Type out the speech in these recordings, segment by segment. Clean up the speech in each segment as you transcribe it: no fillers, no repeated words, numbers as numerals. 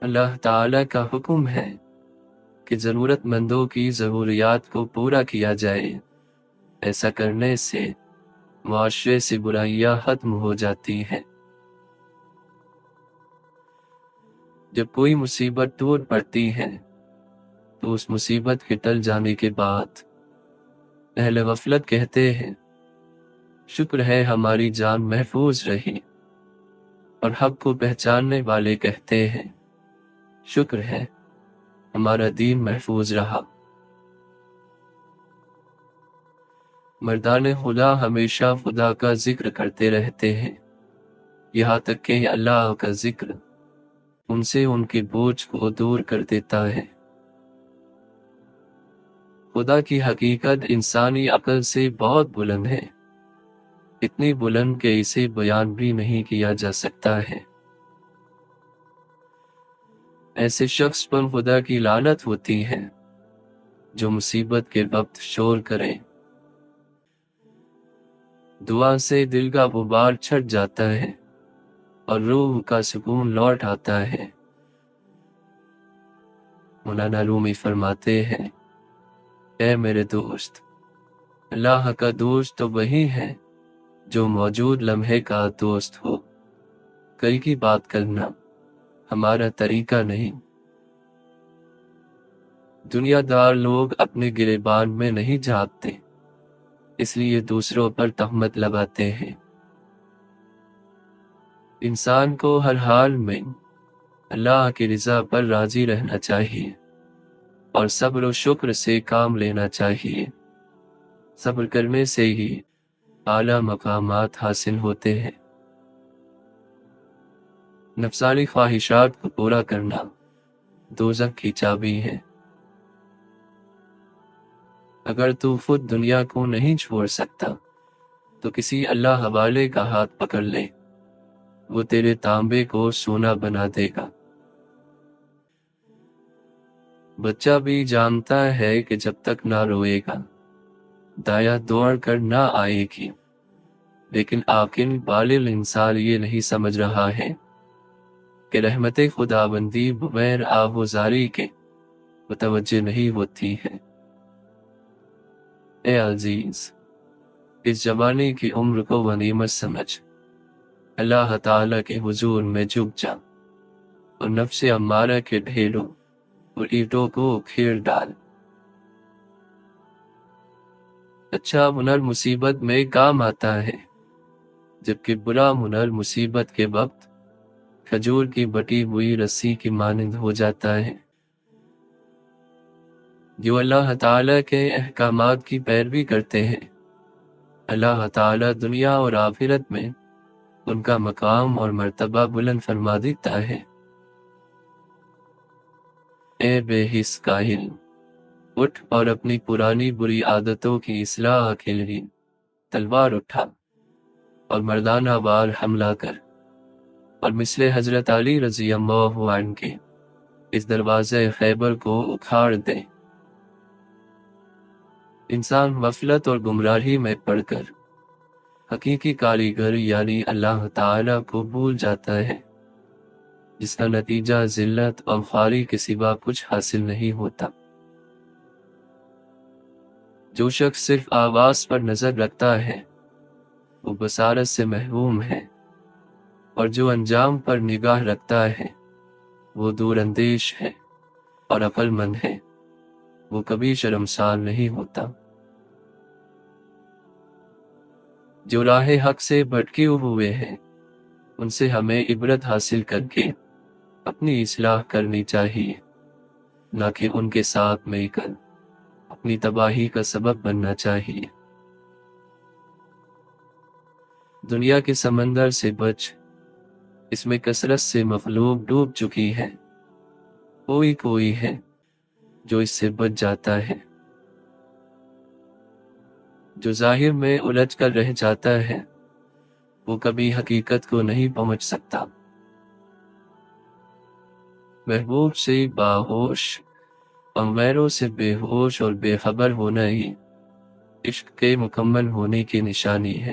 اللہ تعالیٰ کا حکم ہے کہ ضرورت مندوں کی ضروریات کو پورا کیا جائے۔ ایسا کرنے سے معاشرے سے برائیاں ختم ہو جاتی ہیں۔ جب کوئی مصیبت دور پڑتی ہے تو اس مصیبت کے ٹل جانے کے بعد اہل غفلت کہتے ہیں شکر ہے ہماری جان محفوظ رہی، اور حق کو پہچاننے والے کہتے ہیں شکر ہے ہمارا دین محفوظ رہا۔ مردان خدا ہمیشہ خدا کا ذکر کرتے رہتے ہیں، یہاں تک کہ اللہ کا ذکر ان سے ان کے بوجھ کو دور کر دیتا ہے۔ خدا کی حقیقت انسانی عقل سے بہت بلند ہے، اتنی بلند کہ اسے بیان بھی نہیں کیا جا سکتا ہے۔ ایسے شخص پر خدا کی لعنت ہوتی ہے جو مصیبت کے وقت شور کرے۔ دعا سے دل کا غبار چھٹ جاتا ہے اور روح کا سکون لوٹ آتا ہے۔ مولانا رومی فرماتے ہیں اے میرے دوست، اللہ کا دوست تو وہی ہے جو موجود لمحے کا دوست ہو۔ کل کی بات کرنا ہمارا طریقہ نہیں۔ دنیا دار لوگ اپنے گریبان میں نہیں جھانکتے، اس لیے دوسروں پر تہمت لگاتے ہیں۔ انسان کو ہر حال میں اللہ کی رضا پر راضی رہنا چاہیے اور صبر و شکر سے کام لینا چاہیے۔ صبر کرنے سے ہی اعلیٰ مقامات حاصل ہوتے ہیں۔ نفسانی خواہشات کو پورا کرنا دوزخ کی چابی ہے۔ اگر تو خود دنیا کو نہیں چھوڑ سکتا تو کسی اللہ والے کا ہاتھ پکڑ لے، وہ تیرے تانبے کو سونا بنا دے گا۔ بچہ بھی جانتا ہے کہ جب تک نہ روئے گا دایا دوڑ کر نہ آئے گی، لیکن عاقل بالغ انسان یہ نہیں سمجھ رہا ہے کہ رحمت خداوندی بغیر آہوزاری کے متوجہ نہیں ہوتی ہے۔ اے عزیز، اس جوانی کی عمر کو غنیمت سمجھ، اللہ تعالیٰ کے حضور میں جھک جا اور نفس امارہ کے ڈھیلوں اور اینٹوں کو کھیر ڈال۔ اچھا ہنر مصیبت میں کام آتا ہے، جبکہ برا ہنر مصیبت کے وقت کھجور کی بٹی ہوئی رسی کی مانند ہو جاتا ہے۔ جو اللہ تعالیٰ کے احکامات کی پیروی کرتے ہیں، اللہ تعالیٰ دنیا اور آخرت میں ان کا مقام اور مرتبہ بلند فرما دیتا ہے۔ اے بے حس کاہل، اٹھ اور اپنی پرانی بری عادتوں کی اصلاح کے لیے تلوار اٹھا اور مردانہ وار حملہ کر، اور مثل حضرت علی رضی اللہ عنہ کے اس دروازے خیبر کو اکھاڑ دے۔ انسان غفلت اور گمراہی میں پڑ کر حقیقی کاریگر یعنی اللہ تعالیٰ کو بھول جاتا ہے، جس کا نتیجہ ذلت اور خواری کے سوا کچھ حاصل نہیں ہوتا۔ جو شخص صرف آواز پر نظر رکھتا ہے وہ بصارت سے محروم ہے، اور جو انجام پر نگاہ رکھتا ہے وہ دور اندیش ہے اور عقل مند ہے، وہ کبھی شرمسار نہیں ہوتا۔ جو راہ حق سے بھٹکے ہوئے ہیں ان سے ہمیں عبرت حاصل کر کے اپنی اصلاح کرنی چاہیے، نہ کہ ان کے ساتھ مل کر اپنی تباہی کا سبب بننا چاہیے۔ دنیا کے سمندر سے بچ، اس میں کثرت سے مخلوق ڈوب چکی ہے، کوئی ہے جو اس سے بچ جاتا ہے۔ جو ظاہر میں الجھ کر رہ جاتا ہے وہ کبھی حقیقت کو نہیں پہنچ سکتا۔ محبوب سے باہوش اور غیروں سے بے ہوش اور بے خبر ہونا ہی عشق کے مکمل ہونے کی نشانی ہے۔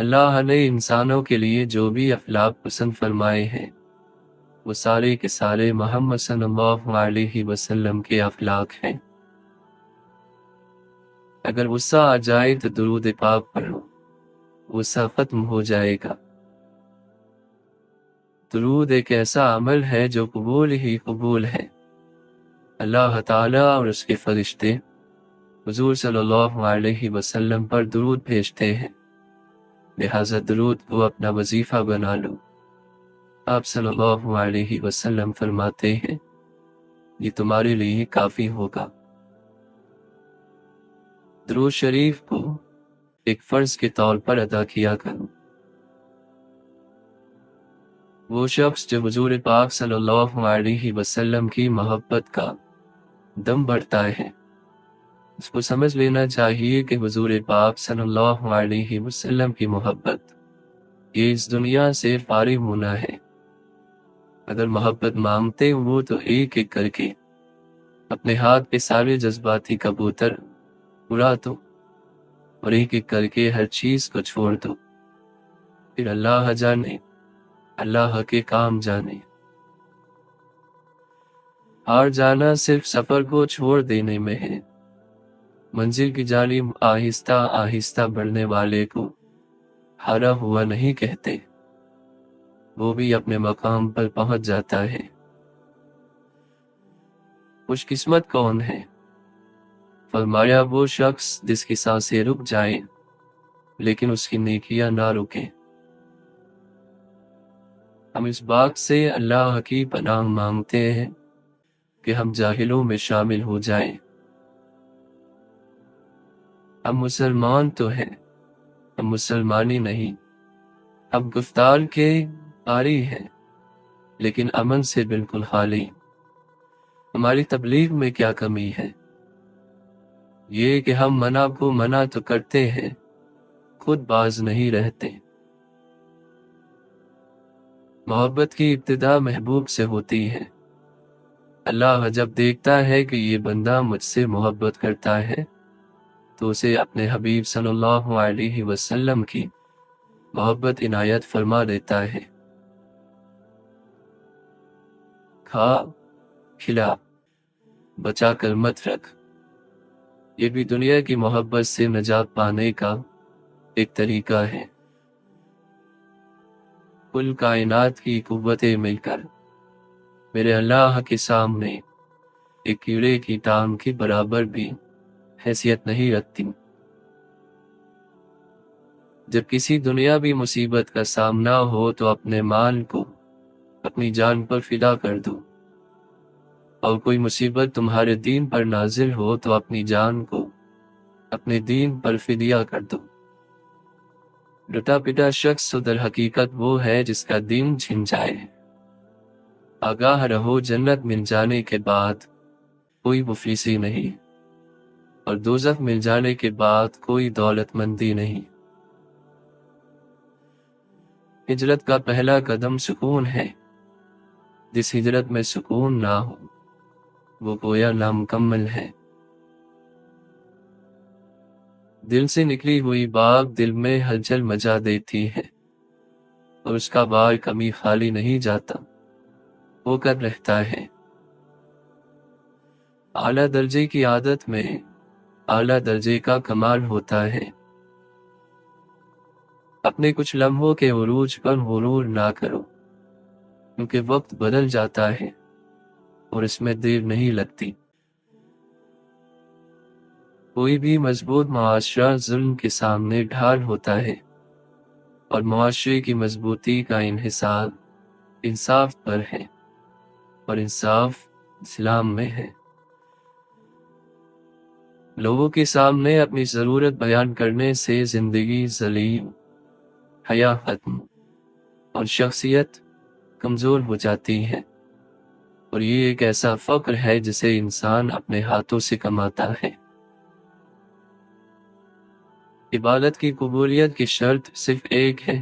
اللہ نے انسانوں کے لیے جو بھی اخلاق پسند فرمائے ہیں وہ سارے کے سارے محمد صلی اللہ علیہ وسلم کے اخلاق ہیں۔ اگر غصہ آ جائے تو درود پاک پڑھو، غصہ ختم ہو جائے گا۔ درود ایک ایسا عمل ہے جو قبول ہی قبول ہے۔ اللہ تعالیٰ اور اس کے فرشتے حضور صلی اللہ علیہ وسلم پر درود بھیجتے ہیں، لہذا درود کو اپنا وظیفہ بنا لو۔ آپ صلی اللہ علیہ وسلم فرماتے ہیں یہ تمہارے لیے کافی ہوگا۔ درود شریف کو ایک فرض کے طور پر ادا کیا کرو۔ وہ شخص جو حضور پاک صلی اللہ علیہ وسلم کی محبت کا دم بڑھتا ہے، اس کو سمجھ لینا چاہیے کہ حضور پاک صلی اللہ علیہ وسلم کی محبت یہ اس دنیا سے فارغ ہونا ہے۔ اگر محبت مانگتے ہو تو ایک ایک کر کے اپنے ہاتھ کے سارے جذباتی کبوتر اڑا دو اور ایک ایک کر کے ہر چیز کو چھوڑ دو، پھر اللہ جانے، اللہ کے کام جانے۔ ہار جانا صرف سفر کو چھوڑ دینے میں ہے۔ منزل کی جانب آہستہ آہستہ بڑھنے والے کو ہارا ہوا نہیں کہتے، وہ بھی اپنے مقام پر پہنچ جاتا ہے۔ خوش قسمت کون ہے؟ فرمایا وہ شخص جس کی سانسیں رک جائیں لیکن اس کی نیکیاں نہ رکیں۔ ہم اس بات سے اللہ کی پناہ مانگتے ہیں کہ ہم جاہلوں میں شامل ہو جائیں۔ ہم مسلمان تو ہیں، ہم مسلمانی نہیں۔ ہم گفتار کے قاری ہیں لیکن امن سے بالکل خالی۔ ہماری تبلیغ میں کیا کمی ہے؟ یہ کہ ہم منع کو منع تو کرتے ہیں، خود باز نہیں رہتے۔ محبت کی ابتدا محبوب سے ہوتی ہے۔ اللہ جب دیکھتا ہے کہ یہ بندہ مجھ سے محبت کرتا ہے تو اسے اپنے حبیب صلی اللہ علیہ وسلم کی محبت عنایت فرما دیتا ہے۔ کھا کھلا بچا کر مت رکھ، یہ بھی دنیا کی محبت سے نجات پانے کا ایک طریقہ ہے۔ کل کائنات کی قوتیں مل کر میرے اللہ کے سامنے ایک کیڑے کی ٹانگ کے برابر بھی حیثیت نہیں رکھتی۔ جب کسی دنیاوی مصیبت کا سامنا ہو تو اپنے مال کو اپنی جان پر فدا کر دو، اور کوئی مصیبت تمہارے دین پر نازل ہو تو اپنی جان کو اپنے دین پر فدیہ کر دو۔ لٹا پٹا شخص در حقیقت وہ ہے جس کا دین چھن جائے۔ آگاہ رہو جنت مل جانے کے بعد کوئی مفلسی نہیں، اور دوزخ مل جانے کے بعد کوئی دولت مندی نہیں۔ ہجرت کا پہلا قدم سکون ہے، جس ہجرت میں سکون نہ ہو وہ گویا نامکمل ہے۔ دل سے نکلی ہوئی بات دل میں ہلچل مچا دیتی ہے، اور اس کا بار کبھی خالی نہیں جاتا، ہو کر رہتا ہے۔ اعلیٰ درجے کی عادت میں اعلیٰ درجے کا کمال ہوتا ہے۔ اپنے کچھ لمحوں کے عروج پر غرور نہ کرو، کیونکہ وقت بدل جاتا ہے اور اس میں دیر نہیں لگتی۔ کوئی بھی مضبوط معاشرہ ظلم کے سامنے ڈھال ہوتا ہے، اور معاشرے کی مضبوطی کا انحصار انصاف پر ہے، اور انصاف اسلام میں ہے۔ لوگوں کے سامنے اپنی ضرورت بیان کرنے سے زندگی ذلیل، حیا ختم اور شخصیت کمزور ہو جاتی ہے، اور یہ ایک ایسا فقر ہے جسے انسان اپنے ہاتھوں سے کماتا ہے۔ عبادت کی قبولیت کی شرط صرف ایک ہے،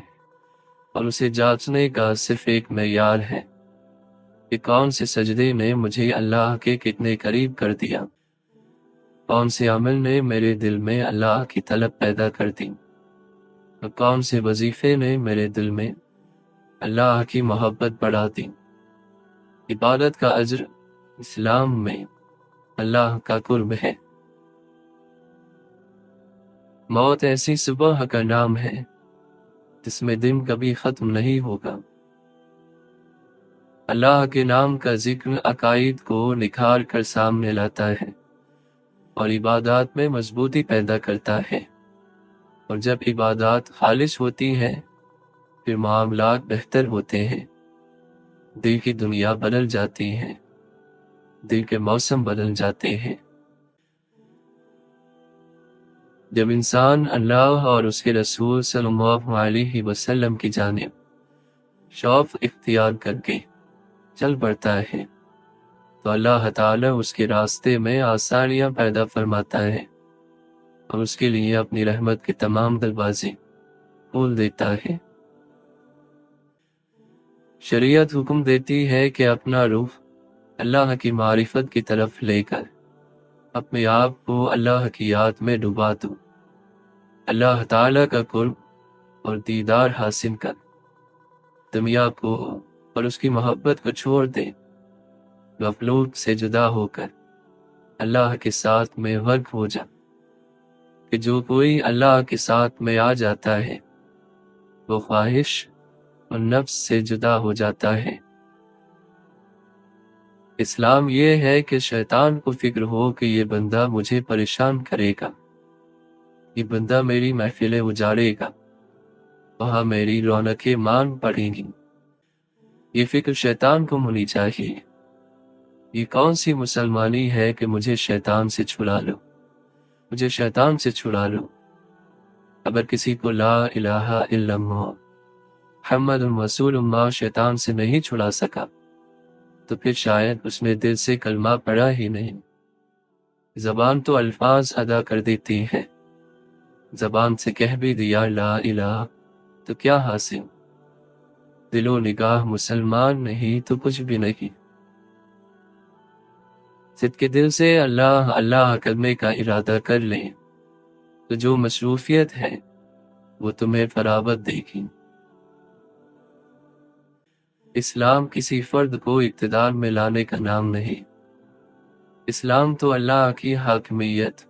اور اسے جانچنے کا صرف ایک معیار ہے کہ کون سے سجدے نے مجھے اللہ کے کتنے قریب کر دیا، کون سے عمل نے میرے دل میں اللہ کی طلب پیدا کر دی۔ اور کون سے وظیفے نے میرے دل میں اللہ کی محبت بڑھا دی۔ عبادت کا اجر اسلام میں اللہ کا قرب ہے۔ موت ایسی صبح کا نام ہے جس میں دن کبھی ختم نہیں ہوگا۔ اللہ کے نام کا ذکر عقائد کو نکھار کر سامنے لاتا ہے اور عبادات میں مضبوطی پیدا کرتا ہے، اور جب عبادات خالص ہوتی ہیں پھر معاملات بہتر ہوتے ہیں، دل کی دنیا بدل جاتی ہے، دل کے موسم بدل جاتے ہیں۔ جب انسان اللہ اور اس کے رسول صلی اللہ علیہ وسلم کی جانب شوق اختیار کر کے چل پڑتا ہے تو اللہ تعالیٰ اس کے راستے میں آسانیاں پیدا فرماتا ہے اور اس کے لیے اپنی رحمت کے تمام دروازے کھول دیتا ہے۔ شریعت حکم دیتی ہے کہ اپنا روح اللہ کی معرفت کی طرف لے کر اپنے آپ کو اللہ کی یاد میں ڈبا دو، اللہ تعالیٰ کا قرب اور دیدار حاصل کر دنیا کو اور اس کی محبت کو چھوڑ دے، غفلت سے جدا ہو کر اللہ کے ساتھ میں غرق ہو جا، کہ جو کوئی اللہ کے ساتھ میں آ جاتا ہے وہ خواہش اور نفس سے جدا ہو جاتا ہے۔ اسلام یہ ہے کہ شیطان کو فکر ہو کہ یہ بندہ مجھے پریشان کرے گا، یہ بندہ میری محفلیں اجاڑے گا، وہاں میری رونقیں مان پڑیں گی، یہ فکر شیطان کو ہونی چاہیے۔ یہ کون سی مسلمانی ہے کہ مجھے شیطان سے چھڑا لو، مجھے شیطان سے چھڑا لو۔ اگر کسی کو لا الہ الا اللہ محمد رسول اللہ شیطان سے نہیں چھڑا سکا تو پھر شاید اس نے دل سے کلمہ پڑھا ہی نہیں۔ زبان تو الفاظ ادا کر دیتی ہے، زبان سے کہہ بھی دیا لا الہ تو کیا حاصل، دل و نگاہ مسلمان نہیں تو کچھ بھی نہیں۔ صدق کے دل سے اللہ اللہ کرنے کا ارادہ کر لیں تو جو مصروفیت ہے وہ تمہیں فراغت دے گی۔ اسلام کسی فرد کو اقتدار میں لانے کا نام نہیں، اسلام تو اللہ کی حاکمیت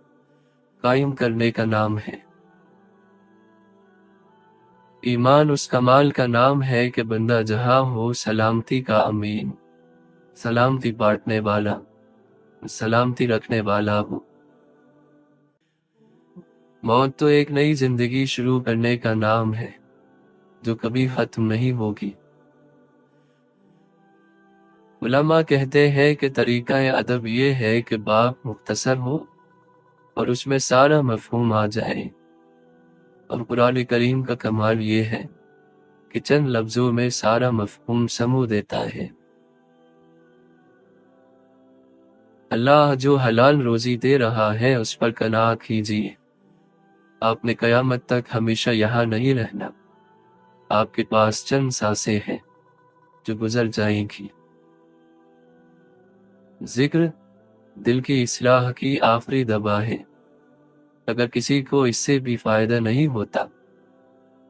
قائم کرنے کا نام ہے۔ ایمان اس کمال کا نام ہے کہ بندہ جہاں ہو سلامتی کا امین، سلامتی بانٹنے والا، سلامتی رکھنے والا ہو۔ موت تو ایک نئی زندگی شروع کرنے کا نام ہے جو کبھی ختم نہیں ہوگی۔ علماء کہتے ہیں کہ طریقہ ادب یہ ہے کہ باب مختصر ہو اور اس میں سارا مفہوم آ جائے، اور قرآن کریم کا کمال یہ ہے کہ چند لفظوں میں سارا مفہوم سمو دیتا ہے۔ اللہ جو حلال روزی دے رہا ہے اس پر قناعت کیجیے، آپ نے قیامت تک ہمیشہ یہاں نہیں رہنا، آپ کے پاس چند سانسیں ہیں جو گزر جائیں گی۔ ذکر دل کی اصلاح کی آخری دوا ہے، اگر کسی کو اس سے بھی فائدہ نہیں ہوتا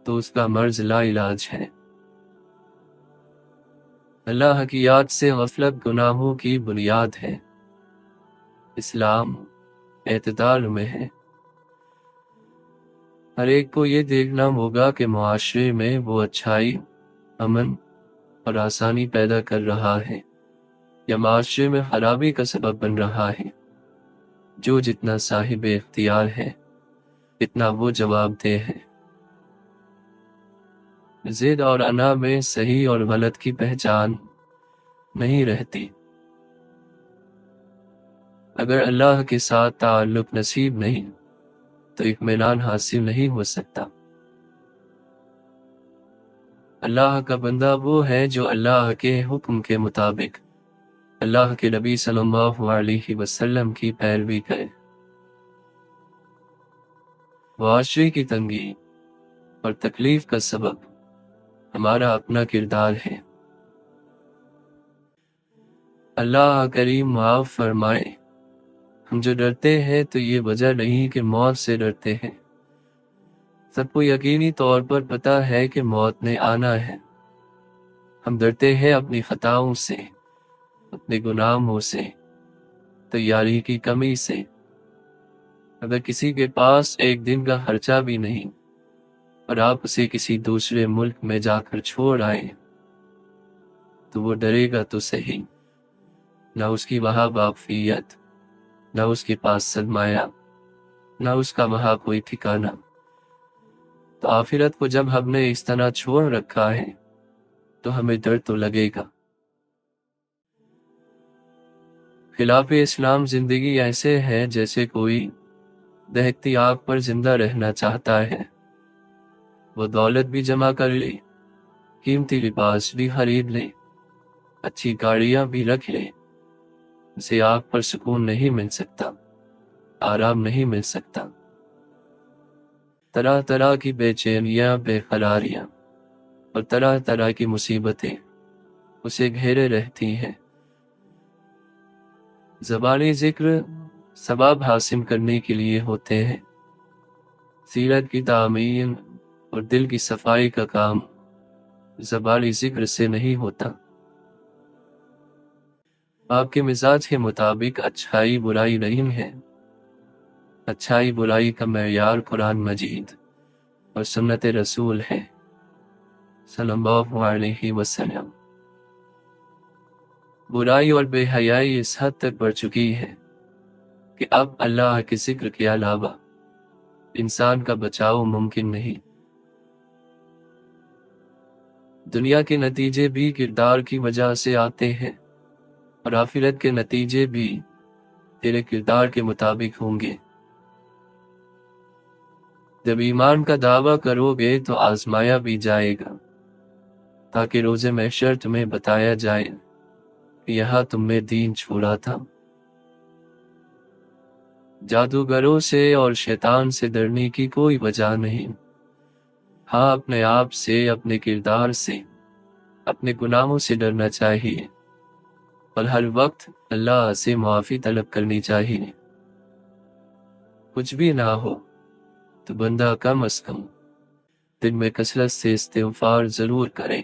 تو اس کا مرض لا علاج ہے۔ اللہ کی یاد سے غفلت گناہوں کی بنیاد ہے۔ اسلام اعتدال میں ہے۔ ہر ایک کو یہ دیکھنا ہوگا کہ معاشرے میں وہ اچھائی، امن اور آسانی پیدا کر رہا ہے یا معاشرے میں خرابی کا سبب بن رہا ہے۔ جو جتنا صاحب اختیار ہے اتنا وہ جواب دہ ہے۔ ضد اور انا میں صحیح اور غلط کی پہچان نہیں رہتی۔ اگر اللہ کے ساتھ تعلق نصیب نہیں تو اطمینان حاصل نہیں ہو سکتا۔ اللہ کا بندہ وہ ہے جو اللہ کے حکم کے مطابق اللہ کے نبی صلی اللہ علیہ وسلم کی پیروی کرے۔ معاشرے کی تنگی اور تکلیف کا سبب ہمارا اپنا کردار ہے۔ اللہ کریم معاف فرمائے، ہم جو ڈرتے ہیں تو یہ وجہ نہیں کہ موت سے ڈرتے ہیں، سب کو یقینی طور پر پتہ ہے کہ موت نے آنا ہے۔ ہم ڈرتے ہیں اپنی خطاؤں سے، اپنے گناہوں سے، تیاری کی کمی سے۔ اگر کسی کے پاس ایک دن کا خرچہ بھی نہیں اور آپ اسے کسی دوسرے ملک میں جا کر چھوڑ آئیں تو وہ ڈرے گا تو صحیح۔ نہ اس کی وہاں واقفیت، نہ اس کے پاس سرمایہ، نہ اس کا وہاں کوئی ٹھکانہ۔ تو آخرت کو جب ہم نے اس طرح چھوڑ رکھا ہے تو ہمیں ڈر تو لگے گا۔ خلاف اسلام زندگی ایسے ہے جیسے کوئی دہتی آگ پر زندہ رہنا چاہتا ہے۔ وہ دولت بھی جمع کر لے، قیمتی لباس بھی خرید لے، اچھی گاڑیاں بھی رکھ لے، اسے آگ پر سکون نہیں مل سکتا، آرام نہیں مل سکتا۔ طرح طرح کی بے چینیاں، بے قراریاں اور طرح طرح کی مصیبتیں اسے گھیرے رہتی ہیں۔ زبانی ذکر ثواب حاصل کرنے کے لیے ہوتے ہیں، سیرت کی تعمیر اور دل کی صفائی کا کام زبانی ذکر سے نہیں ہوتا۔ آپ کے مزاج کے مطابق اچھائی برائی نہیں ہے۔ اچھائی برائی کا معیار قرآن مجید اور سنت رسول ہے صلی اللہ علیہ وسلم۔ برائی اور بے حیائی اس حد تک بڑھ چکی ہے کہ اب اللہ کے ذکر کے علاوہ انسان کا بچاؤ ممکن نہیں۔ دنیا کے نتیجے بھی کردار کی وجہ سے آتے ہیں اور آخرت کے نتیجے بھی تیرے کردار کے مطابق ہوں گے۔ جب ایمان کا دعویٰ کرو گے تو آزمایا بھی جائے گا، تاکہ روز محشر تمہیں بتایا جائے کہ یہاں تم نے دین چھوڑا تھا۔ جادوگروں سے اور شیطان سے ڈرنے کی کوئی وجہ نہیں۔ ہاں، اپنے آپ سے، اپنے کردار سے، اپنے گناہوں سے ڈرنا چاہیے اور ہر وقت اللہ سے معافی طلب کرنی چاہیے۔ کچھ بھی نہ ہو تو بندہ کم از کم دن میں کثرت سے استغفار ضرور کرے۔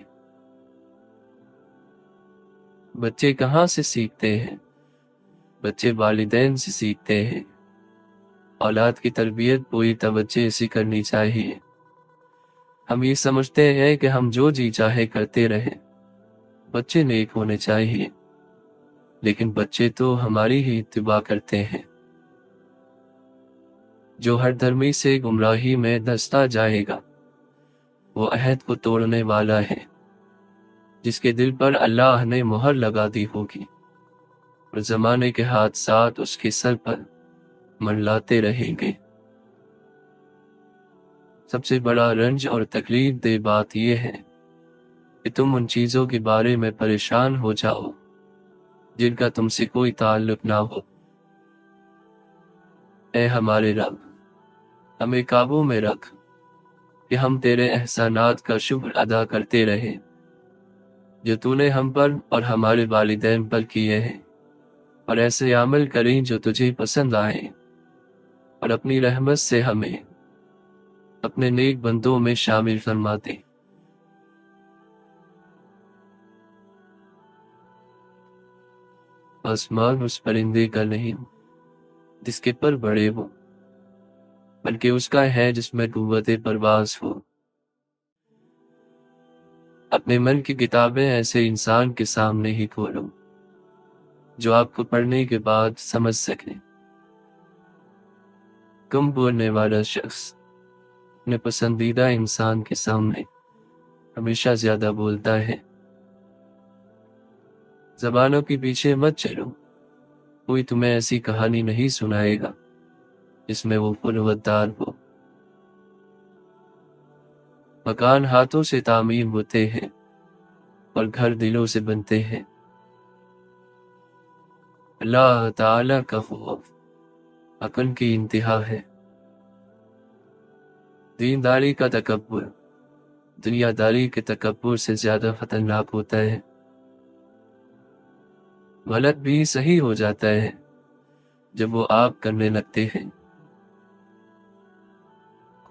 بچے کہاں سے سیکھتے ہیں؟ بچے والدین سے سیکھتے ہیں۔ اولاد کی تربیت پوری توجہ سے کرنی چاہیے۔ ہم یہ سمجھتے ہیں کہ ہم جو جی چاہے کرتے رہیں، بچے نیک ہونے چاہیے، لیکن بچے تو ہماری ہی اتباع کرتے ہیں۔ جو ہر دھرمی سے گمراہی میں دھنستا جائے گا وہ عہد کو توڑنے والا ہے جس کے دل پر اللہ نے مہر لگا دی ہوگی، اور زمانے کے حادثات اس کے سر پر منڈلاتے رہیں گے۔ سب سے بڑا رنج اور تکلیف دہ بات یہ ہے کہ تم ان چیزوں کے بارے میں پریشان ہو جاؤ جن کا تم سے کوئی تعلق نہ ہو۔ اے ہمارے رب، ہمیں قابو میں رکھ کہ ہم تیرے احسانات کا شکر ادا کرتے رہیں جو تو نے ہم پر اور ہمارے والدین پر کیے ہیں، اور ایسے عمل کریں جو تجھے پسند آئیں، اور اپنی رحمت سے ہمیں اپنے نیک بندوں میں شامل فرما دے۔ آسمان اس پرندے کا نہیں جس کے پر بڑے ہو، بلکہ اس کا ہے جس میں قوت پرواز ہو۔ اپنے من کی کتابیں ایسے انسان کے سامنے ہی کھولو جو آپ کو پڑھنے کے بعد سمجھ سکے۔ کم بولنے والا شخص اپنے پسندیدہ انسان کے سامنے ہمیشہ زیادہ بولتا ہے۔ زبانوں کے پیچھے مت چلو، کوئی تمہیں ایسی کہانی نہیں سنائے گا جس میں وہ پروتدار ہو۔ مکان ہاتھوں سے تعمیر ہوتے ہیں اور گھر دلوں سے بنتے ہیں۔ اللہ تعالیٰ کا خوف عقل کی انتہا ہے۔ دینداری کا تکبر دنیا داری کے تکبر سے زیادہ خطرناک ہوتا ہے۔ غلط بھی صحیح ہو جاتا ہے جب وہ آپ کرنے لگتے ہیں۔